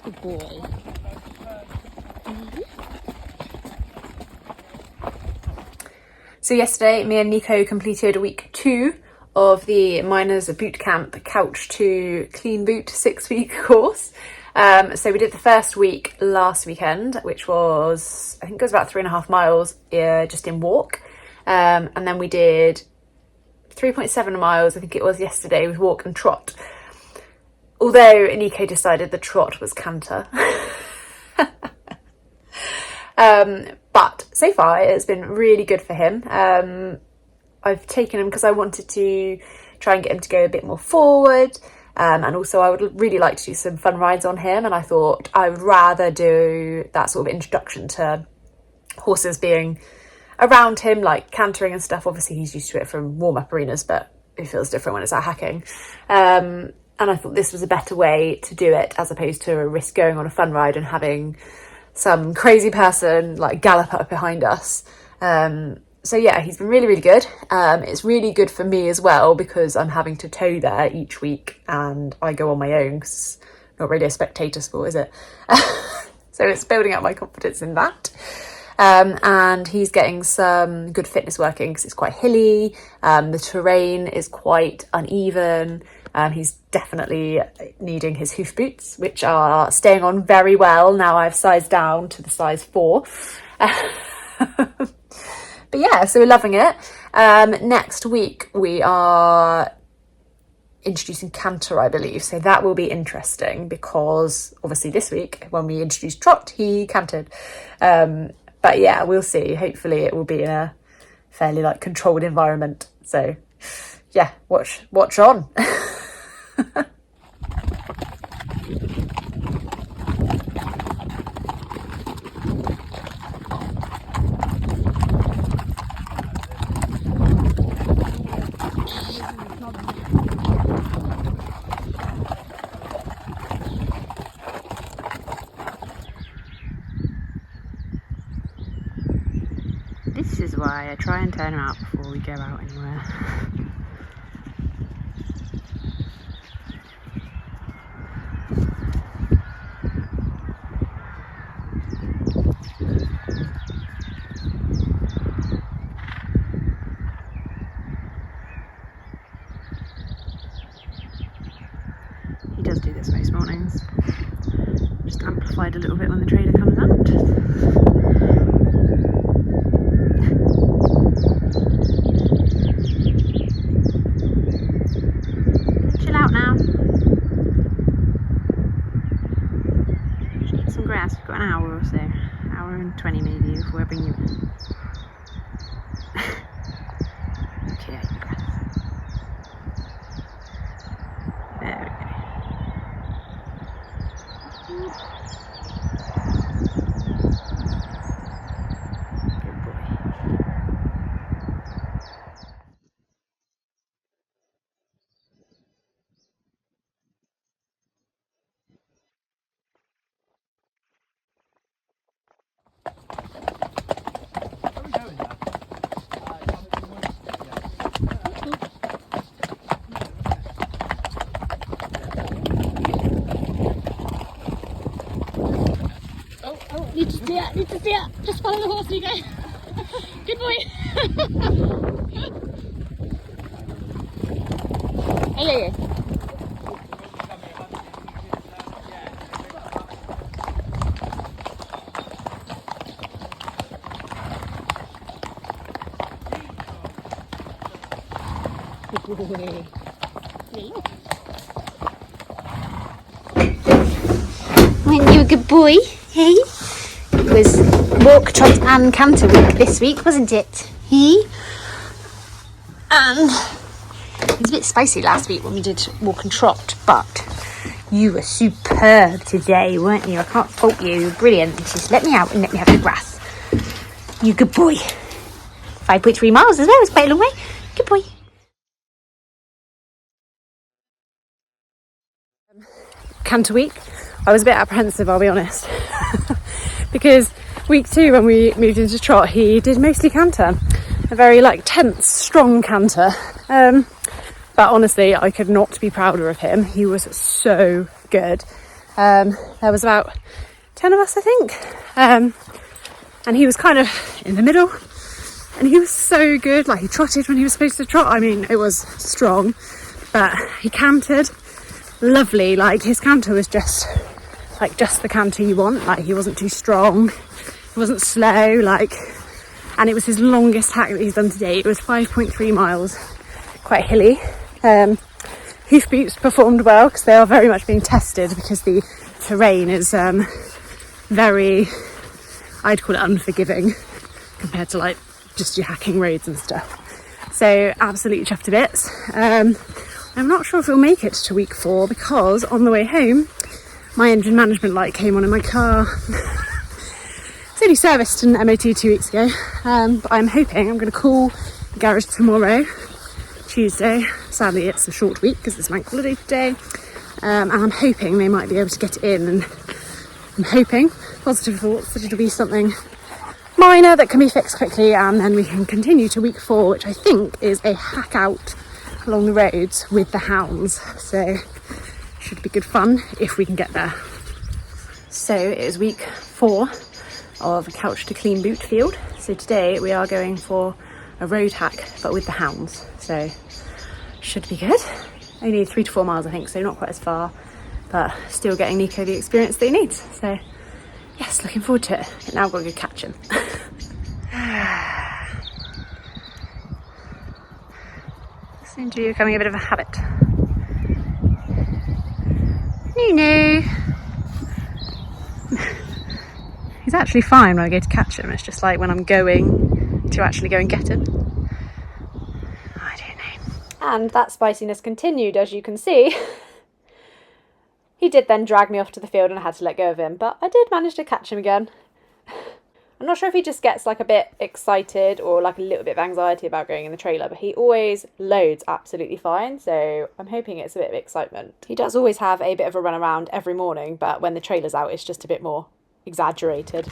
Good boy. So yesterday, me and Nico completed week 2 of the Miners Bootcamp Couch to Clean Boot 6-week course. So we did the first week last weekend, which was, I think it was about 3.5 miles just in walk. And then we did 3.7 miles, I think it was yesterday, with walk and trot. Although Nico decided the trot was canter. But so far it's been really good for him. I've taken him because I wanted to try and get him to go a bit more forward. And also I would really like to do some fun rides on him. And I thought I would rather do that sort of introduction to horses being around him, like cantering and stuff. Obviously he's used to it from warm-up arenas, but it feels different when it's out hacking. And I thought this was a better way to do it as opposed to risk going on a fun ride and having some crazy person like gallop up behind us. So yeah, he's been really, really good. It's really good for me as well because I'm having to tow there each week and I go on my own because it's not really a spectator sport, is it? So it's building up my confidence in that. And he's getting some good fitness working because it's quite hilly. The terrain is quite uneven. He's definitely needing his hoof boots, which are staying on very well. Now I've sized down to the size 4. But yeah, so we're loving it. Next week we are introducing canter, I believe. So that will be interesting because obviously this week when we introduced trot, he cantered. But yeah, we'll see. Hopefully it will be in a fairly like controlled environment. So yeah, watch on. This is why I try and turn him out before we go out anywhere. He does do this most mornings. Just amplified a little bit when the trailer comes out. Out now. Just get some grass. We've got an hour or so. Hour and 20 maybe before I bring you in. Okay, grass. There we go. Good boy. Need to steer. Just follow the horse, Nico. Good boy. Hey. Good boy. Weren't you a good boy? Hey? It was walk, trot and canter week this week, wasn't it? Hey? And it was a bit spicy last week when we did walk and trot, but you were superb today, weren't you? I can't fault you. Brilliant. Just let me out and let me have the grass. You good boy. 5.3 miles as well. It's quite a long way. Good boy. Canter week. I was a bit apprehensive, I'll be honest. Because week 2 when we moved into trot, he did mostly canter. A very like tense, strong canter. But honestly, I could not be prouder of him. He was so good. There was about 10 of us, I think, and he was kind of in the middle, and he was so good. Like, he trotted when he was supposed to trot. I mean, it was strong, but he cantered lovely. Like, his canter was just the canter you want. Like, he wasn't too strong, he wasn't slow, like, and it was his longest hack that he's done today. It was 5.3 miles, quite hilly. Hoof boots performed well because they are very much being tested, because the terrain is very, I'd call it unforgiving compared to like just your hacking roads and stuff. So absolutely chuffed to bits. I'm not sure if we'll make it to week 4, because on the way home my engine management light came on in my car. It's only serviced an MOT 2 weeks ago, but I'm hoping I'm going to call the garage tomorrow, Tuesday. Sadly it's a short week because it's bank holiday today, and I'm hoping they might be able to get it in, and I'm hoping, positive thoughts, that it'll be something minor that can be fixed quickly, and then we can continue to week 4, which I think is a hack out along the roads with the hounds. So should be good fun if we can get there. So it is week 4 of a couch to clean boot field. So today we are going for a road hack, but with the hounds. So should be good. Only 3 to 4 miles, I think, so not quite as far, but still getting Nico the experience that he needs. So yes, looking forward to it. But now I've got to go catch him. Seems to be becoming a bit of a habit. No. He's actually fine when I go to catch him. It's just like when I'm going to actually go and get him, I don't know. And that spiciness continued, as you can see. He did then drag me off to the field and I had to let go of him, but I did manage to catch him again. I'm not sure if he just gets like a bit excited or like a little bit of anxiety about going in the trailer, but he always loads absolutely fine, so I'm hoping it's a bit of excitement. He does always have a bit of a run around every morning, but when the trailer's out it's just a bit more exaggerated.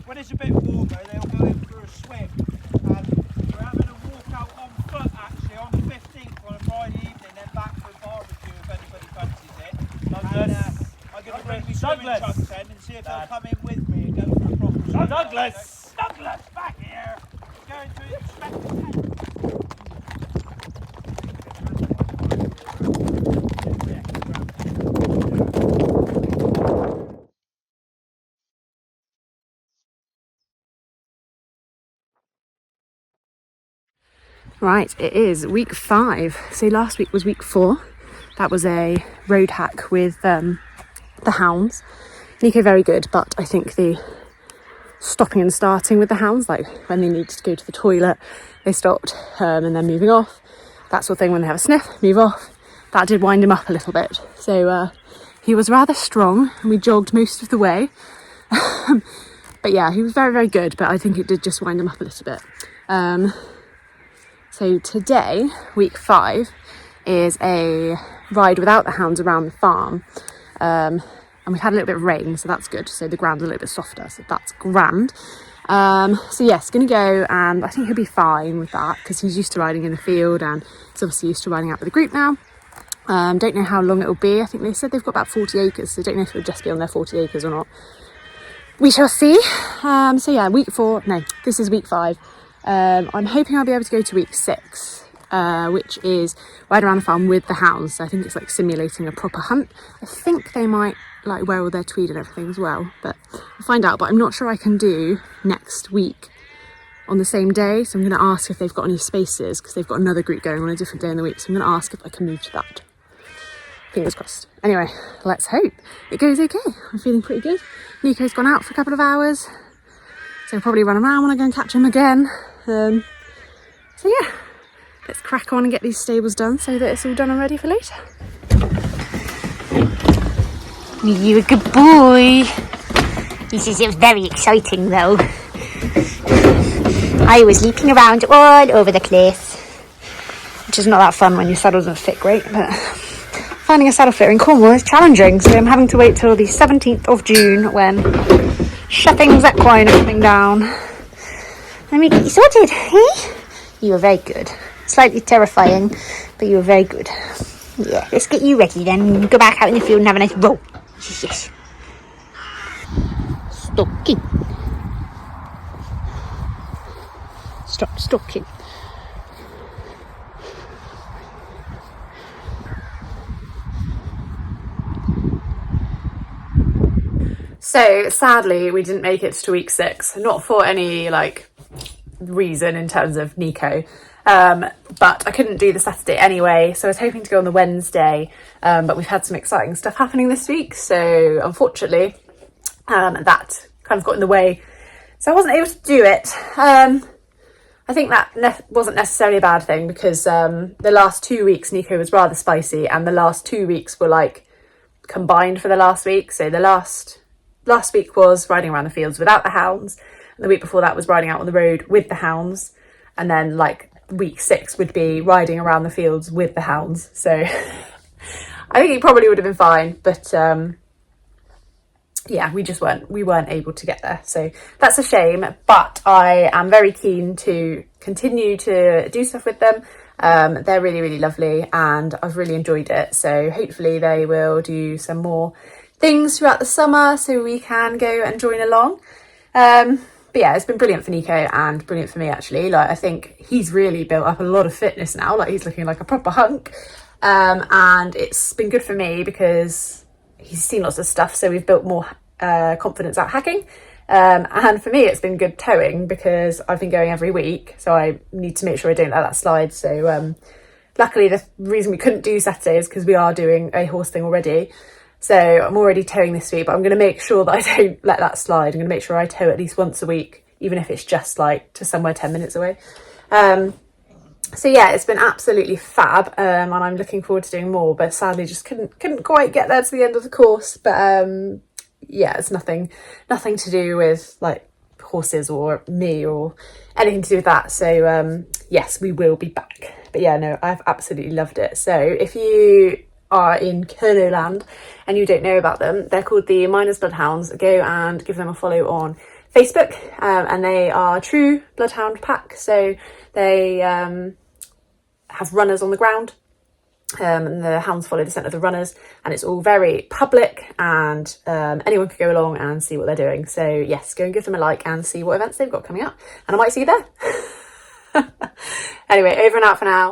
When it's a bit warmer, they'll go in for a swim. We're having a walk out on foot actually on the 15th on a Friday evening, then back for a barbecue if anybody fancies it. Douglas. I'm going to bring me swimming trunks then and see if they'll come in with me and go for a proper swim. Douglas! Douglas, back here! We're going to inspect the tent. Right, it is week 5. So last week was week 4. That was a road hack with the hounds. Nico very good, but I think the stopping and starting with the hounds, like when they needed to go to the toilet, they stopped and then moving off, that sort of thing. When they have a sniff, move off. That did wind him up a little bit. So he was rather strong and we jogged most of the way. But yeah, he was very, very good, but I think it did just wind him up a little bit. So today, week 5, is a ride without the hounds around the farm. And we've had a little bit of rain, so that's good. So the ground's a little bit softer, so that's grand. So yes, going to go, and I think he'll be fine with that because he's used to riding in the field and he's obviously used to riding out with a group now. Don't know how long it'll be. I think they said they've got about 40 acres, so don't know if it'll just be on their 40 acres or not. We shall see. So yeah, week 4, no, this is week 5. I'm hoping I'll be able to go to week 6, which is ride around the farm with the hounds. So I think it's like simulating a proper hunt. I think they might like wear all their tweed and everything as well, but I'll find out. But I'm not sure I can do next week on the same day, so I'm going to ask if they've got any spaces because they've got another group going on a different day in the week, so I'm going to ask if I can move to that. Fingers crossed. Anyway, let's hope it goes okay. I'm feeling pretty good. Nico's gone out for a couple of hours. so he'll probably run around when I go and catch him again. So yeah, let's crack on and get these stables done so that it's all done and ready for later. You're a good boy. He says it was very exciting though. I was leaping around all over the place, which is not that fun when your saddle doesn't fit great, but finding a saddle fitter in Cornwall is challenging, so I'm having to wait till the 17th of June when Sheffing's equine are coming down. Let me get you sorted, eh? You were very good. Slightly terrifying, but you were very good. Yeah, let's get you ready then. Go back out in the field and have a nice roll. Yes. Stalking. Stop stalking. So sadly, we didn't make it to week 6, not for any like reason in terms of Nico. But I couldn't do the Saturday anyway, so I was hoping to go on the Wednesday, but we've had some exciting stuff happening this week, so unfortunately that kind of got in the way, so I wasn't able to do it. I think that wasn't necessarily a bad thing, because the last 2 weeks Nico was rather spicy, and the last 2 weeks were like combined for the last week. So the last week was riding around the fields without the hounds, and the week before that was riding out on the road with the hounds, and then like week 6 would be riding around the fields with the hounds. So I think he probably would have been fine, but yeah, we weren't able to get there, so that's a shame. But I am very keen to continue to do stuff with them. They're really, really lovely, and I've really enjoyed it, so hopefully they will do some more things throughout the summer so we can go and join along. But yeah, it's been brilliant for Nico and brilliant for me actually. Like, I think he's really built up a lot of fitness now, like he's looking like a proper hunk, and it's been good for me because he's seen lots of stuff, so we've built more confidence out hacking, and for me it's been good towing because I've been going every week, so I need to make sure I don't let that slide. So luckily the reason we couldn't do Saturday is because we are doing a horse thing already. So I'm already towing this week, but I'm going to make sure that I don't let that slide. I'm going to make sure I tow at least once a week, even if it's just like to somewhere 10 minutes away. So yeah, it's been absolutely fab, and I'm looking forward to doing more, but sadly just couldn't quite get there to the end of the course. But yeah, it's nothing to do with like horses or me or anything to do with that. So yes, we will be back. But yeah, no, I've absolutely loved it. So if you are in Kerno land and you don't know about them, they're called the Miners Bloodhounds. Go and give them a follow on Facebook, and they are true bloodhound pack, so they have runners on the ground, and the hounds follow the scent of the runners, and it's all very public, and anyone can go along and see what they're doing. So yes, go and give them a like and see what events they've got coming up, and I might see you there. Anyway, over and out for now.